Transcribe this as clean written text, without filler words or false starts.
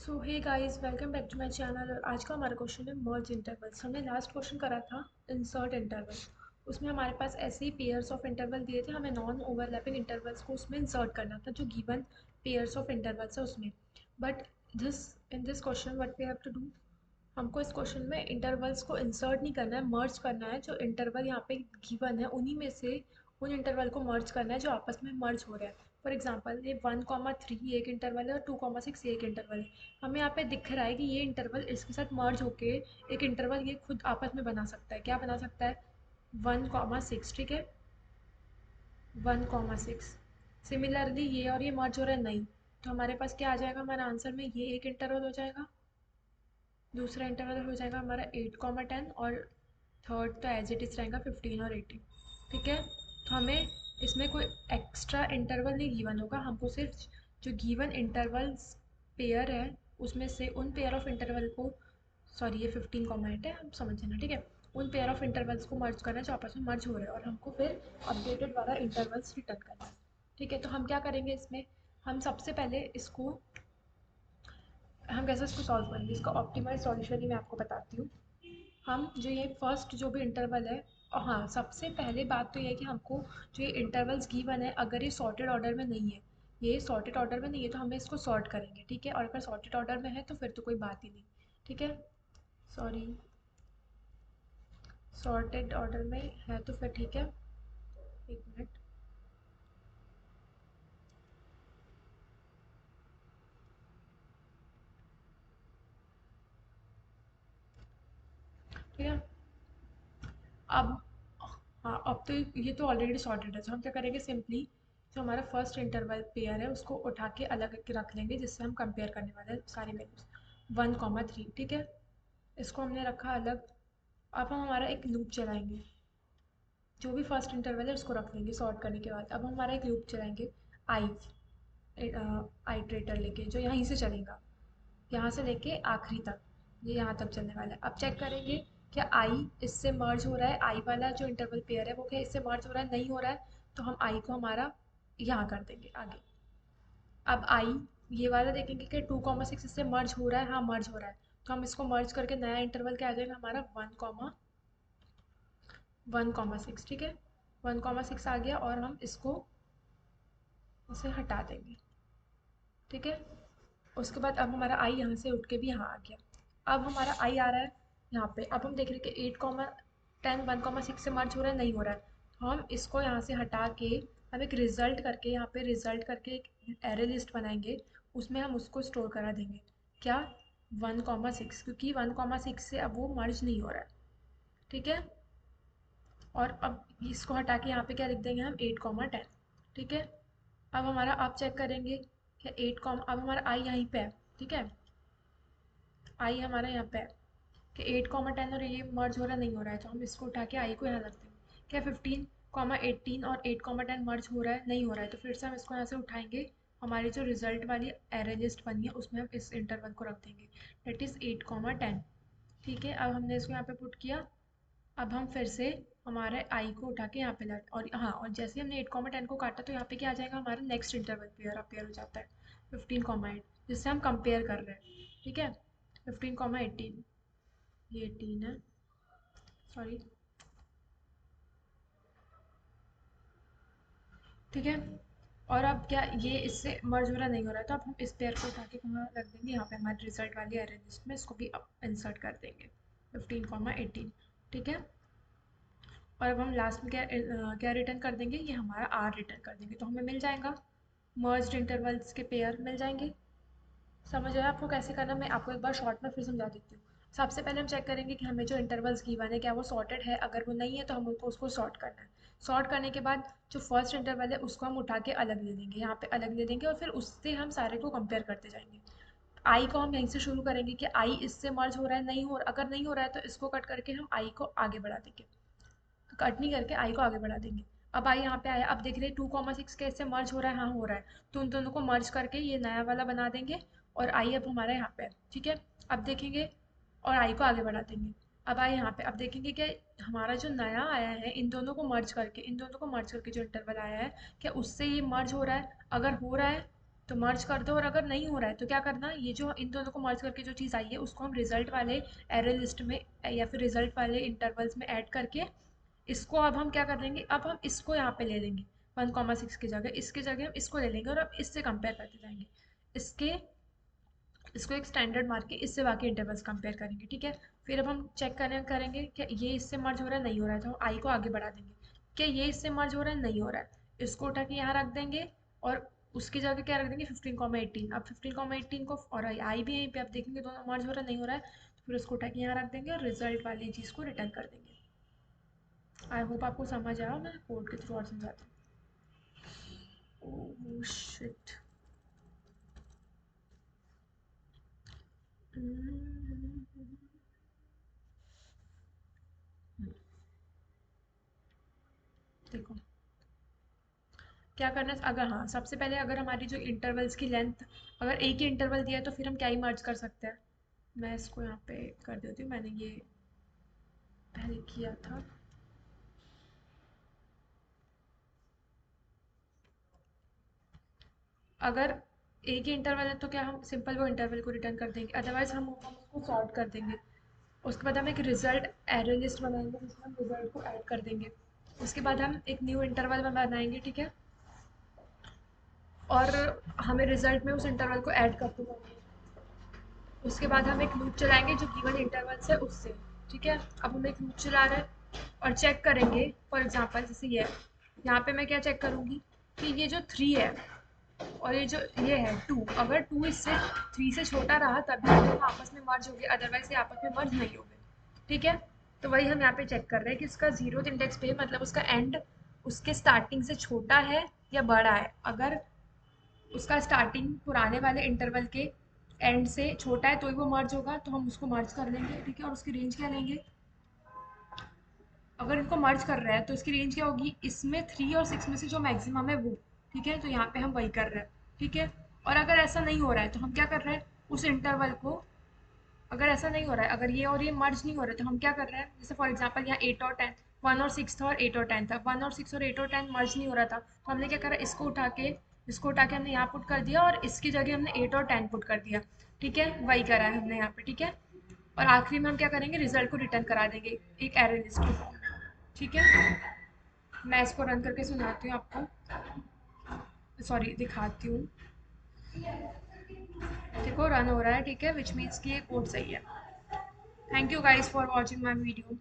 So hey guys, welcome back to my channel. और आज का हमारा क्वेश्चन है मर्ज इंटरवल्स। हमने लास्ट क्वेश्चन करा था इंसर्ट इंटरवल। उसमें हमारे पास ऐसे ही पेयर्स ऑफ इंटरवल दिए थे, हमें नॉन ओवरलैपिंग इंटरवल्स को उसमें इंसर्ट करना था जो गिवन पेयर्स ऑफ इंटरवल्स है उसमें। But this in this question what we have to do, हमको इस क्वेश्चन में इंटरवल्स को इंसर्ट नहीं करना है, मर्ज करना है। जो इंटरवल यहाँ पे गिवन है उन्हीं में से उन इंटरवल को मर्ज करना है जो आपस में मर्ज हो रहा है। फॉर एग्जांपल ये 1,3 एक इंटरवल है और 2,6 एक इंटरवल है। हमें यहाँ पे दिख रहा है कि ये इंटरवल इसके साथ मर्ज होके एक इंटरवल ये खुद आपस में बना सकता है। क्या बना सकता है? 1,6, ठीक है। 1,6। सिमिलरली ये और ये मर्ज हो रहा है नहीं, तो हमारे पास क्या आ जाएगा? हमारा आंसर में ये एक इंटरवल हो जाएगा, दूसरा इंटरवल हो जाएगा हमारा 8,10, और थर्ड तो एज इट इज़ रहेगा 15 और 18। ठीक है, तो हमें इसमें कोई एक्स्ट्रा इंटरवल नहीं गिवन होगा, हमको सिर्फ जो गिवन इंटरवल्स पेयर है उसमें से उन पेयर ऑफ इंटरवल को, सॉरी ये 15,8 है, हम समझ जाना, ठीक है। उन पेयर ऑफ इंटरवल्स को मर्ज करना है जो आपस में मर्ज हो रहे हैं, और हमको फिर अपडेटेड वाला इंटरवल्स रिटर्न करना है। ठीक है, तो हम क्या करेंगे इसमें, हम सबसे पहले इसको, हम कैसे इसको सॉल्व करेंगे, इसका ऑप्टिमाइज सॉल्यूशन ही मैं आपको बताती हूँ। हम जो ये फर्स्ट जो भी इंटरवल है, और हाँ, सबसे पहले बात तो ये है कि हमको जो ये इंटरवल्स गिवन है अगर ये सॉर्टेड ऑर्डर में नहीं है, ये सॉर्टेड ऑर्डर में नहीं है तो हमें इसको सॉर्ट करेंगे, ठीक है। और अगर सॉर्टेड ऑर्डर में है तो फिर तो कोई बात ही नहीं, ठीक है। सॉरी, सॉर्टेड ऑर्डर में है तो फिर ठीक है। एक मिनट, ठीक है। अब, हाँ, अब तो ये तो ऑलरेडी सॉर्टेड है, तो हम क्या करेंगे, सिंपली जो हमारा फर्स्ट इंटरवल पेयर है उसको उठा के अलग करके रख लेंगे, जिससे हम कंपेयर करने वाले हैं सारी वैल्यूज। 1,3, ठीक है, इसको हमने रखा अलग। अब हम हमारा एक लूप चलाएंगे, जो भी फर्स्ट इंटरवल है उसको रख लेंगे सॉर्ट करने के बाद। अब हम हमारा एक लूप चलाएंगे, आई आइट्रेटर लेके, जो यहीं से चलेगा, यहाँ से लेके आखिरी तक, ये यहाँ तक चलने वाला है। अब चेक करेंगे क्या आई इससे मर्ज हो रहा है, आई वाला जो इंटरवल पेयर है वो क्या इससे मर्ज हो रहा है? नहीं हो रहा है, तो हम आई को हमारा यहाँ कर देंगे आगे। अब आई ये वाला देखेंगे कि 2,6 इससे मर्ज हो रहा है, हाँ मर्ज हो रहा है, तो हम इसको मर्ज करके नया इंटरवल क्या आ जाएगा हमारा 1,6, ठीक है। 1,6 आ गया, और हम इसको इसे हटा देंगे, ठीक है। उसके बाद अब हमारा आई यहाँ से उठ के भी यहाँ आ गया। अब हमारा आई आ रहा है यहाँ पे। अब हम देख रहे हैं कि 8,10 1,6 से मर्ज हो रहा है, नहीं हो रहा है, तो हम इसको यहाँ से हटा के हम एक रिजल्ट करके, यहाँ पे रिजल्ट करके एक एरे लिस्ट बनाएंगे, उसमें हम उसको स्टोर करा देंगे। क्या? 1,6, क्योंकि 1,6 से अब वो मर्ज नहीं हो रहा है, ठीक है। और अब इसको हटा के यहाँ पे क्या लिख देंगे हम, 8,10, ठीक है। अब हमारा, आप चेक करेंगे कि 8 कॉम, अब हमारा आई यहीं पे है, ठीक है। आई हमारा यहाँ पे है कि 8,10 और ये मर्ज हो रहा नहीं हो रहा है, तो हम इसको उठा के आई को यहाँ रख देंगे। क्या 15,18 और 8,10 मर्ज हो रहा है? नहीं हो रहा है, तो फिर से हम इसको यहाँ से उठाएंगे, हमारी जो रिजल्ट वाली एरे लिस्ट बनी है उसमें हम इस इंटरवल को रख देंगे, डेट इज़ 8,10, ठीक है। अब हमने इसको यहाँ पे पुट किया। अब हम फिर से हमारे आई को उठा के यहाँ पे ला, और हाँ, और जैसे हमने 8,10 को काटा तो यहाँ पे क्या आ जाएगा, हमारा नेक्स्ट इंटरवल पेयर अपेयर हो जाता है 15,8, जिससे हम कंपेयर कर रहे हैं, ठीक है। 15,18, ये 18 है, सॉरी, ठीक है। और अब क्या ये इससे मर्ज हो रहा नहीं हो रहा है, तो अब हम इस पेयर को उठा के कहाँ रख देंगे, यहाँ पे हमारे रिजल्ट वाली एरे लिस्ट में इसको भी अब इंसर्ट कर देंगे, 15,18, ठीक है। और अब हम लास्ट में क्या रिटर्न कर देंगे, ये हमारा आर रिटर्न कर देंगे, तो हमें मिल जाएगा मर्ज्ड इंटरवल्स के पेयर मिल जाएंगे। समझ आया आपको कैसे करना? मैं आपको एक बार शॉर्ट में फिर समझा देती हूँ। सबसे पहले हम चेक करेंगे कि हमें जो इंटरवल्स गिवन है क्या वो सॉर्टेड है, अगर वो नहीं है तो हमको उसको सॉर्ट करना है। सॉर्ट करने के बाद जो फर्स्ट इंटरवल है उसको हम उठा के अलग ले लेंगे, यहाँ पे अलग ले लेंगे, और फिर उससे हम सारे को कंपेयर करते जाएंगे। आई को हम यहीं से शुरू करेंगे कि आई इससे मर्ज हो रहा है, नहीं हो, अगर नहीं हो रहा है तो इसको कट करके हम आई को आगे बढ़ा देंगे, तो कट नहीं करके आई को आगे बढ़ा देंगे। अब आई यहाँ पे आया, अब देख रहे 2,6 कैसे मर्ज हो रहा है, हाँ हो रहा है, तो उन दोनों को मर्ज करके ये नया वाला बना देंगे, और आई अब हमारा यहाँ पे है, ठीक है। अब देखेंगे, और आई को आगे बढ़ा देंगे। अब आई यहाँ पे, अब देखेंगे कि हमारा जो नया आया है इन दोनों को मर्ज करके, इन दोनों को मर्ज करके जो इंटरवल आया है क्या उससे ये मर्ज हो रहा है? अगर हो रहा है तो मर्ज कर दो, और अगर नहीं हो रहा है तो क्या करना, ये जो इन दोनों को मर्ज करके जो चीज़ आई है उसको हम रिजल्ट वाले एरे लिस्ट में या फिर रिजल्ट वाले इंटरवल्स में ऐड करके इसको अब हम क्या कर देंगे, अब हम इसको यहाँ पे ले लेंगे 1,6 की जगह, इसकी जगह हम इसको ले लेंगे और अब इससे कंपेयर करते जाएंगे, इसके इसको एक स्टैंडर्ड मार के इससे बाकी इंटरवल्स कंपेयर करेंगे, ठीक है। फिर अब हम चेक करेंगे कि ये इससे मर्ज हो रहा है, नहीं हो रहा है, तो हम आई को आगे बढ़ा देंगे, कि ये इससे मर्ज हो रहा है, नहीं हो रहा है, इसको उठा के यहाँ रख देंगे और उसकी जगह क्या रख देंगे 15,18। अब 15,18 को और आई भी यहीं पे आप देखेंगे दोनों मर्ज हो रहा है, नहीं हो रहा है, तो फिर उसको उठा के यहाँ रख देंगे और रिजल्ट वाली चीज़ को रिटर्न कर देंगे। आई होप आपको समझ आया, मैं कोड के थ्रू और समझाती हूँ। Oh shit. देखो क्या करना है, अगर हाँ सबसे पहले अगर हमारी जो इंटरवल्स की लेंथ अगर एक ही इंटरवल दिया है तो फिर हम क्या ही मर्ज कर सकते हैं। मैं इसको यहाँ पे कर देती हूँ, मैंने ये पहले किया था। अगर एक ही इंटरवल है तो क्या हम सिंपल वो इंटरवल को रिटर्न कर देंगे, अदरवाइज हम उसको सॉर्ट कर देंगे। उसके बाद हम एक रिजल्ट एरे लिस्ट बनाएंगे जिसमें हम रिजल्ट को ऐड कर देंगे। उसके बाद हम एक न्यू इंटरवल बनाएंगे, ठीक है, और हमें रिजल्ट में उस इंटरवल को ऐड करते जाएंगे। उसके बाद हम एक लूप चलाएंगे जो गिवन इंटरवल से उससे, ठीक है। अब हम एक लूप चला रहे हैं और चेक करेंगे, फॉर एग्जांपल जैसे ये है, यहाँ पे मैं क्या चेक करूँगी कि ये जो 3 है और ये है 2, अगर 2 इससे 3 से छोटा रहा तभी ये दोनों आपस में मर्ज हो गए, अदरवाइज ये आपस में मर्ज नहीं हो गए, ठीक है। तो वही हम यहाँ पे चेक कर रहे हैं कि इसका जीरो इंडेक्स पे मतलब उसका एंड उसके स्टार्टिंग से छोटा है या बड़ा है। अगर उसका स्टार्टिंग पुराने वाले इंटरवल के एंड से छोटा है तो ही वो मर्ज होगा, तो हम उसको मर्ज कर लेंगे, ठीक है। और उसकी रेंज क्या लेंगे, अगर इनको मर्ज कर रहा है तो इसकी रेंज क्या होगी, इसमें 3 और 6 में से जो मैक्सिमम है वो, ठीक है। तो यहाँ पे हम वही कर रहे हैं, ठीक है। और अगर ऐसा नहीं हो रहा है तो हम क्या कर रहे हैं, उस इंटरवल को, अगर ऐसा नहीं हो रहा है, अगर ये और ये मर्ज नहीं हो रहे तो हम क्या कर रहे हैं, जैसे फॉर एग्जांपल यहाँ 8 और 10, 1 और 6 था और 8 और 10 था, 1 और 6 और 8 और 10 मर्ज नहीं हो रहा था, तो हमने क्या करा, इसको उठा के हमने यहाँ पुट कर दिया और इसकी जगह हमने 8 और 10 पुट कर दिया, ठीक है। वही करा है हमने यहाँ पे, ठीक है। और आखिरी में हम क्या करेंगे, रिजल्ट को रिटर्न करा देंगे एक एरे लिस्ट के फॉर्म में, ठीक है। मैं इसको रन करके सुनाती हूँ आपको, सॉरी दिखाती हूँ। देखो रन हो रहा है, ठीक है, विच मीन्स कि ये कोड सही है। Thank you guys for watching my video.